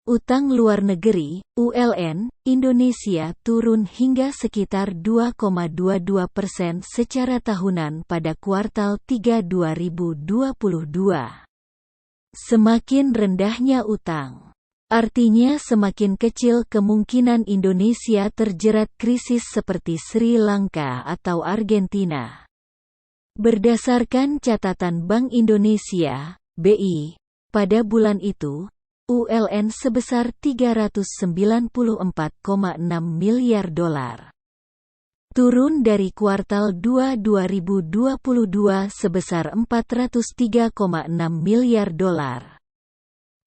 Utang luar negeri (ULN) Indonesia turun hingga sekitar 2,22% secara tahunan pada kuartal 3 2022. Semakin rendahnya utang, artinya semakin kecil kemungkinan Indonesia terjerat krisis seperti Sri Lanka atau Argentina. Berdasarkan catatan Bank Indonesia (BI), pada bulan itu, ULN sebesar 394,6 miliar dolar. Turun dari kuartal 2 2022 sebesar 403,6 miliar dolar.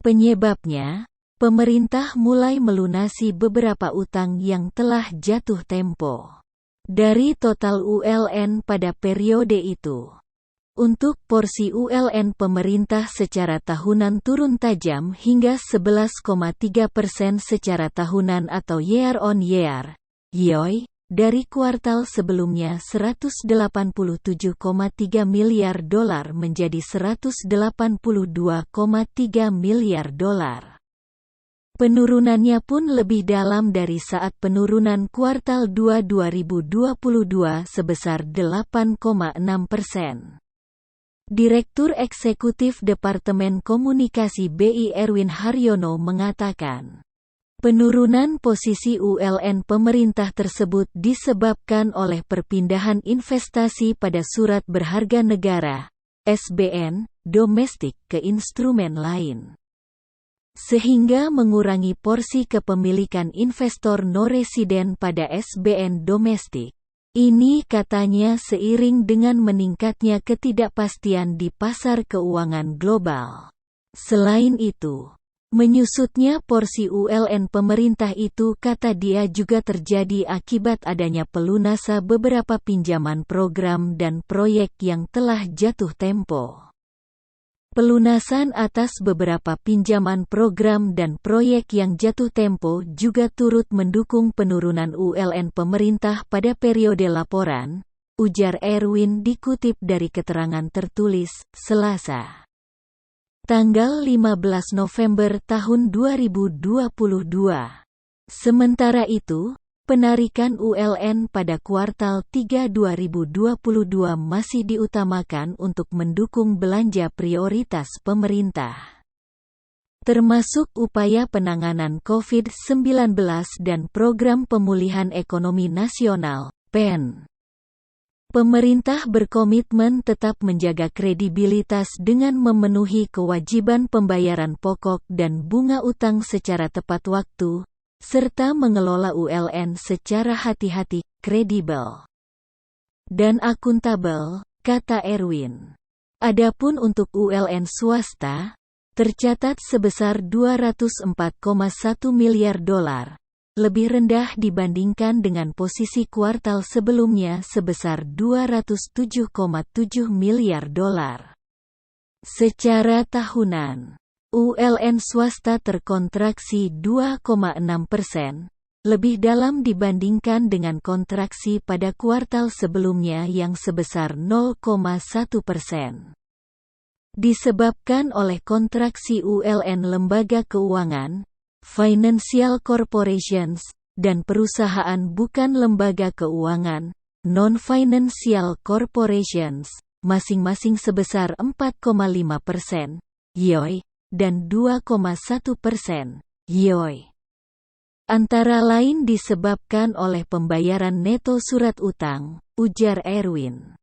Penyebabnya, pemerintah mulai melunasi beberapa utang yang telah jatuh tempo dari total ULN pada periode itu. Untuk porsi ULN pemerintah secara tahunan turun tajam hingga 11,3% secara tahunan atau year on year (YoY), dari kuartal sebelumnya 187,3 miliar dolar menjadi 182,3 miliar dolar. Penurunannya pun lebih dalam dari saat penurunan kuartal 2 2022 sebesar 8,6%. Direktur Eksekutif Departemen Komunikasi BI Erwin Haryono mengatakan, penurunan posisi ULN pemerintah tersebut disebabkan oleh perpindahan investasi pada surat berharga negara (SBN) domestik ke instrumen lain, sehingga mengurangi porsi kepemilikan investor non-residen pada SBN domestik. Ini katanya seiring dengan meningkatnya ketidakpastian di pasar keuangan global. Selain itu, menyusutnya porsi ULN pemerintah itu kata dia juga terjadi akibat adanya pelunasa beberapa pinjaman program dan proyek yang telah jatuh tempo. Pelunasan atas beberapa pinjaman program dan proyek yang jatuh tempo juga turut mendukung penurunan ULN pemerintah pada periode laporan, ujar Erwin dikutip dari keterangan tertulis, Selasa, tanggal 15 November tahun 2022. Sementara itu, penarikan ULN pada kuartal 3 2022 masih diutamakan untuk mendukung belanja prioritas pemerintah, termasuk upaya penanganan COVID-19 dan Program Pemulihan Ekonomi Nasional (PEN). Pemerintah berkomitmen tetap menjaga kredibilitas dengan memenuhi kewajiban pembayaran pokok dan bunga utang secara tepat waktu, serta mengelola ULN secara hati-hati, kredibel, dan akuntabel, kata Erwin. Adapun untuk ULN swasta, tercatat sebesar 204,1 miliar dolar, lebih rendah dibandingkan dengan posisi kuartal sebelumnya sebesar 207,7 miliar dolar. Secara tahunan, ULN swasta terkontraksi 2,6%, lebih dalam dibandingkan dengan kontraksi pada kuartal sebelumnya yang sebesar 0,1%. Disebabkan oleh kontraksi ULN lembaga keuangan, financial corporations, dan perusahaan bukan lembaga keuangan, non-financial corporations, masing-masing sebesar 4,5%, YoY, dan 2,1%, YoY. Antara lain disebabkan oleh pembayaran neto surat utang, ujar Erwin.